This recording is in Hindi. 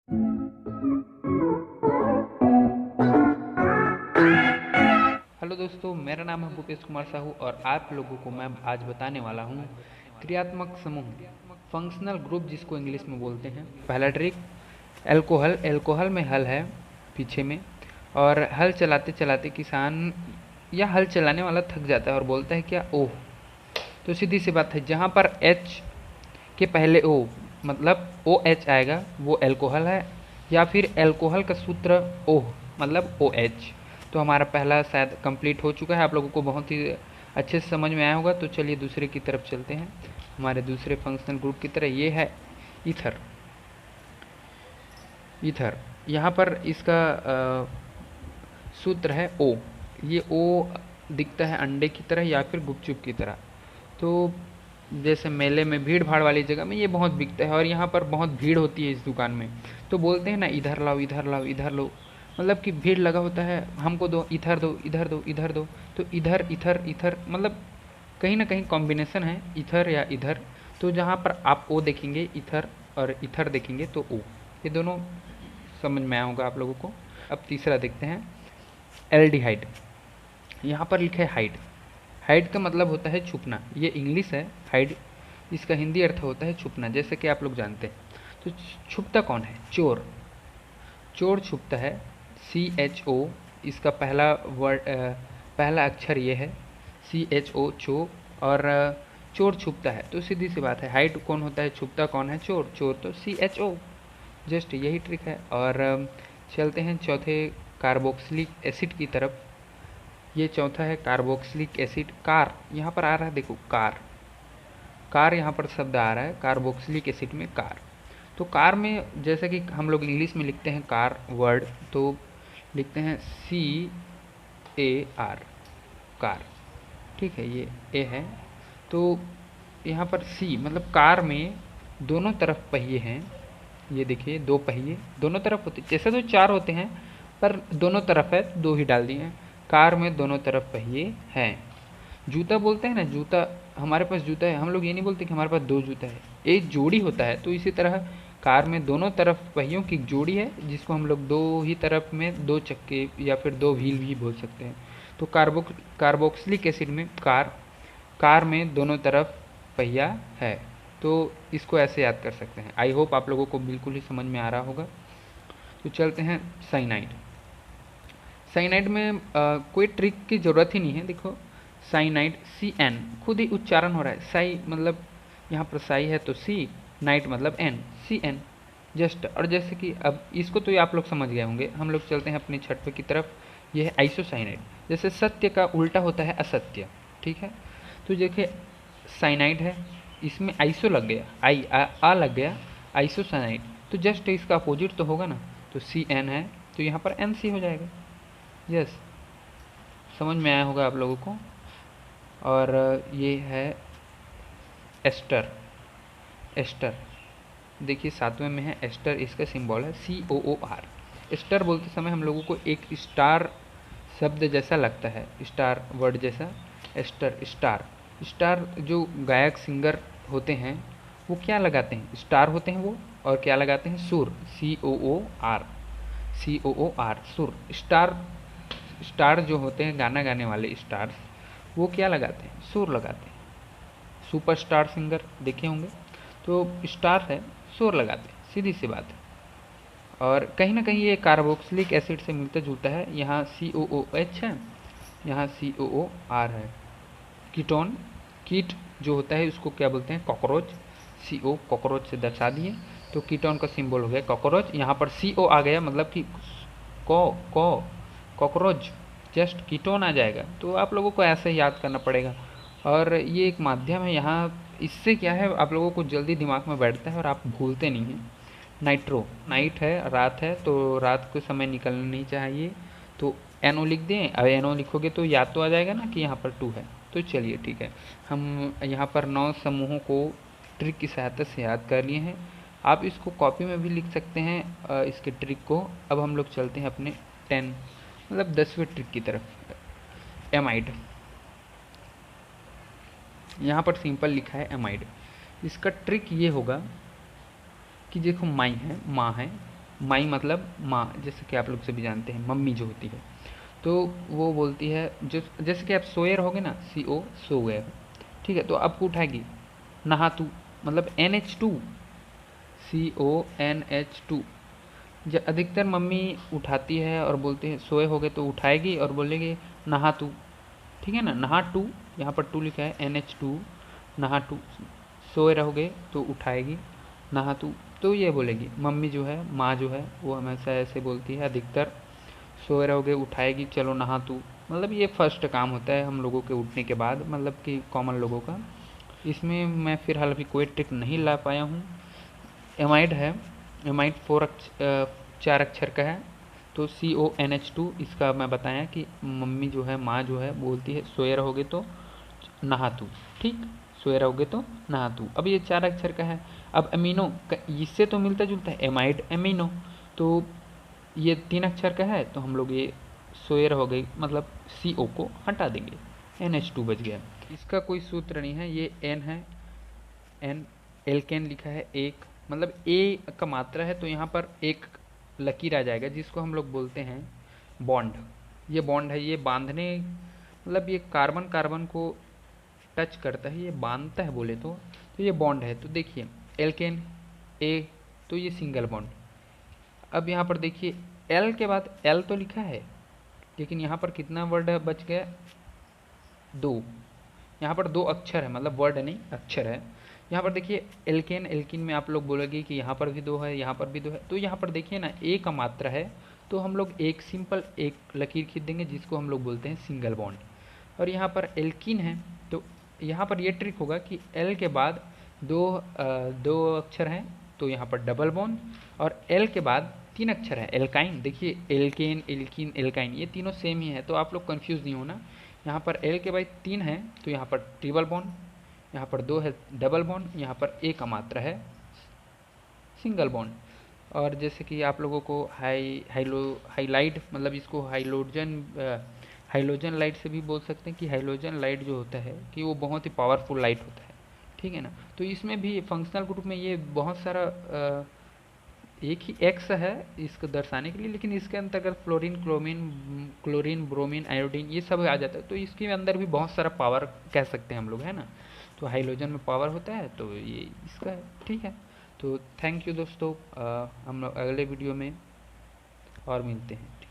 हेलो दोस्तों, मेरा नाम है भूपेश कुमार साहू और आप लोगों को मैं आज बताने वाला हूँ क्रियात्मक समूह, फंक्शनल ग्रुप जिसको इंग्लिश में बोलते हैं। पहला ट्रिक, एल्कोहल। एल्कोहल में हल है पीछे में, और हल चलाते चलाते किसान या हल चलाने वाला थक जाता है और बोलता है क्या, ओह। तो सीधी सी बात है, जहाँ पर एच के पहले ओ मतलब ओ एच आएगा वो एल्कोहल है, या फिर एल्कोहल का सूत्र ओह मतलब ओ एच। तो हमारा पहला शायद कंप्लीट हो चुका है, आप लोगों को बहुत ही अच्छे से समझ में आया होगा। तो चलिए दूसरे की तरफ चलते हैं, हमारे दूसरे फंक्शनल ग्रुप की तरह। ये है ईथर। ईथर यहाँ पर इसका सूत्र है ओ। ये ओ दिखता है अंडे की तरह या फिर गुपचुप की तरह। तो जैसे मेले में भीड़ भाड़ वाली जगह में ये बहुत बिकता है, और यहाँ पर बहुत भीड़ होती है इस दुकान में। तो बोलते हैं ना, इधर लाओ इधर लाओ इधर लो, मतलब कि भीड़ लगा होता है, हमको दो इधर दो इधर दो इधर दो। तो इधर इधर इधर मतलब कहीं ना कहीं कॉम्बिनेशन है इधर या इधर। तो जहाँ पर आप ओ देखेंगे इथर, और इथर देखेंगे तो ओ, ये दोनों समझ में आया होगा आप लोगों को। अब तीसरा देखते हैं, एल्डिहाइड। यहाँ पर लिखा है हाइड। हाइड का मतलब होता है छुपना, ये इंग्लिश है। हाइड इसका हिंदी अर्थ होता है छुपना, जैसे कि आप लोग जानते हैं। तो छुपता कौन है? चोर। चोर छुपता है, सी एच ओ। इसका पहला वर्ड पहला अक्षर ये है, सी एच ओ, चो। और चोर छुपता है, तो सीधी सी बात है, हाइड कौन होता है, छुपता कौन है? चोर। चोर तो सी एच ओ। जस्ट यही ट्रिक है। और चलते हैं चौथे कार्बोक्सिलिक एसिड की तरफ। ये चौथा है कार्बोक्सिलिक एसिड। कार यहाँ पर आ रहा है, देखो कार। कार यहाँ पर शब्द आ रहा है कार्बोक्सिलिक एसिड में, कार। तो कार में जैसे कि हम लोग इंग्लिश में लिखते हैं कार वर्ड, तो लिखते हैं सी ए आर, कार। ठीक है, ये ए है। तो यहाँ पर सी मतलब कार में दोनों तरफ पहिए हैं। ये देखिए, दो पहिए दोनों तरफ होते, जैसे तो चार होते हैं पर दोनों तरफ है तो दो ही डाल दिए हैं। कार में दोनों तरफ पहिए हैं। जूता बोलते हैं ना, जूता, हमारे पास जूता है, हम लोग ये नहीं बोलते कि हमारे पास दो जूता है, एक जोड़ी होता है। तो इसी तरह कार में दोनों तरफ पहियों की जोड़ी है, जिसको हम लोग दो ही तरफ में दो चक्के या फिर दो व्हील भी बोल सकते हैं। तो कार्बोक्सिलिक एसिड में कार, कार में दोनों तरफ पहिया है। तो इसको ऐसे याद कर सकते हैं। आई होप आप लोगों को बिल्कुल ही समझ में आ रहा होगा। तो चलते हैं साइनाइड। साइनाइड में कोई ट्रिक की ज़रूरत ही नहीं है। देखो, साइनाइड, सी एन, खुद ही उच्चारण हो रहा है। साई मतलब यहाँ पर साई है तो सी, नाइट मतलब एन, सी एन। जस्ट, और जैसे कि अब इसको तो ये आप लोग समझ गए होंगे। हम लोग चलते हैं अपनी छठवें की तरफ। ये है आइसोसाइनाइड। जैसे सत्य का उल्टा होता है असत्य, ठीक है। तो देखिए, साइनाइड है, इसमें आइसो लग गया, आ लग गया, आइसोसाइनाइड। तो जस्ट इसका अपोजिट तो होगा ना, तो सी एन है तो यहाँ पर एन सी हो जाएगा। यस, समझ में आया होगा आप लोगों को। और ये है एस्टर। एस्टर देखिए, सातवें में है एस्टर, इसका सिंबल है COOR। एस्टर बोलते समय हम लोगों को एक स्टार शब्द जैसा लगता है, स्टार वर्ड जैसा। Aster, star. स्टार जो गायक सिंगर होते हैं वो क्या लगाते हैं? स्टार होते हैं वो, और क्या लगाते हैं? सुर, COOR। COOR, सुर। स्टार, स्टार जो होते हैं गाना गाने वाले स्टार्स, वो क्या लगाते हैं? सुर लगाते हैं। सुपरस्टार सिंगर देखे होंगे, तो स्टार है, सुर लगाते हैं, सीधी सी बात है। और कहीं ना कहीं ये कार्बोक्सिलिक एसिड से मिलता जुलता है। यहाँ COOH है, यहाँ COOR है। कीटोन, कीट जो होता है उसको क्या बोलते हैं? कॉकरोच। CO कॉकरोच से दर्शा दिए, तो कीटोन का सिंबल हो गया कॉकरोच। यहाँ पर CO आ गया, मतलब कि को कॉकरोच, जस्ट कीटोन आ जाएगा। तो आप लोगों को ऐसे ही याद करना पड़ेगा। और ये एक माध्यम है यहाँ, इससे क्या है, आप लोगों को जल्दी दिमाग में बैठता है और आप भूलते नहीं हैं। नाइट्रो, नाइट है, रात है, तो रात के समय निकलना नहीं चाहिए। तो NO लिख दें, अब NO लिखोगे तो याद तो आ जाएगा ना कि यहाँ पर 2 है। तो चलिए ठीक है, हम यहाँ पर 9 समूहों को ट्रिक की सहायता से याद कर लिए हैं। आप इसको कॉपी में भी लिख सकते हैं इसके ट्रिक को। अब हम लोग चलते हैं अपने 10 मतलब 10वें ट्रिक की तरफ। एमाइड, यहाँ पर सिंपल लिखा है एमाइड। इसका ट्रिक ये होगा कि देखो, माई है, माँ है, माई मतलब माँ, जैसे कि आप लोग सभी जानते हैं मम्मी जो होती है, तो वो बोलती है, जो जैसे कि आप सोए रहोगे ना, CO सो गए हो, ठीक है, तो आपको उठाएगी नहा तू, मतलब NH2, CONH2। अधिकतर मम्मी उठाती है और बोलती है सोए होगे तो उठाएगी और बोलेगी नहा तू, ठीक है ना, नहा टू, यहाँ पर टू लिखा है NH2, नहा टू। सोए रहोगे तो उठाएगी नहा तू, तो ये बोलेगी मम्मी जो है, माँ जो है, वो हमेशा ऐसे बोलती है अधिकतर, सोए रहोगे उठाएगी चलो नहा तू। मतलब ये फर्स्ट काम होता है हम लोगों के उठने के बाद, मतलब कि कॉमन लोगों का। इसमें मैं फ़िलहाल अभी कोई ट्रिक नहीं ला पाया हूँ। एमाइड है, एमाइड 4 अक्षर का है, तो CONH2 इसका मैं बताया कि मम्मी जो है, माँ जो है, बोलती है सोए रहोगे तो नहा तू, ठीक, सोए रहोगे तो नहा तू। अब ये 4 अक्षर का है। अब अमीनो इससे तो मिलता जुलता है, एमाइड एमिनो, तो ये 3 अक्षर का है, तो हम लोग ये सोए रहोगे मतलब CO को हटा देंगे, NH2 बच गया। इसका कोई सूत्र नहीं है, ये N है, N, एल्केन लिखा है एक, मतलब ए का मात्रा है, तो यहाँ पर एक लकीर आ जाएगा जिसको हम लोग बोलते हैं बॉन्ड। ये बॉन्ड है, ये बांधने, मतलब ये कार्बन कार्बन को टच करता है, ये बांधता है बोले तो ये बॉन्ड है। तो देखिए एल्केन ए, तो ये सिंगल बॉन्ड। अब यहाँ पर देखिए एल के बाद एल तो लिखा है, लेकिन यहाँ पर कितना वर्ड बच गया, 2। यहाँ पर 2 अक्षर है, मतलब वर्ड नहीं अक्षर है। यहाँ पर देखिए एल्केन, एल्किन में आप लोग बोलोगे कि यहाँ पर भी 2 है, यहाँ पर भी 2 है, तो यहाँ पर देखिए ना ए का मात्रा है, तो हम लोग एक सिंपल एक लकीर खींच देंगे जिसको हम लोग बोलते हैं सिंगल बॉन्ड। और यहाँ पर एल्किन है, तो यहाँ पर ये ट्रिक होगा कि एल के बाद दो अक्षर हैं, तो यहाँ पर डबल बॉन्ड, और एल के बाद 3 अक्षर है एल्काइन। देखिए एल्केन, एल्किन, एल्काइन ये तीनों सेम ही है, तो आप लोग कंफ्यूज नहीं होना। यहाँ पर एल के बाद 3 है, तो यहाँ पर ट्रिपल बॉन्ड, यहाँ पर 2 है डबल बॉन्ड, यहाँ पर ए का मात्रा है सिंगल बॉन्ड। और जैसे कि आप लोगों को हाईलाइट, मतलब इसको हाइलोजन लाइट से भी बोल सकते हैं, कि हाइलोजन लाइट जो होता है कि वो बहुत ही पावरफुल लाइट होता है, ठीक है ना। तो इसमें भी फंक्शनल ग्रुप में ये बहुत सारा एक ही एक्स है इसको दर्शाने के लिए, लेकिन इसके अंतर्गत फ्लोरीन, क्लोरीन, ब्रोमीन, आयोडीन ये सब आ जाता है, तो इसके अंदर भी बहुत सारा पावर कह सकते हैं हम लोग, है ना। तो हाइलोजन में पावर होता है, तो ये इसका है, ठीक है। तो थैंक यू दोस्तों, हम लोग अगले वीडियो में और मिलते हैं।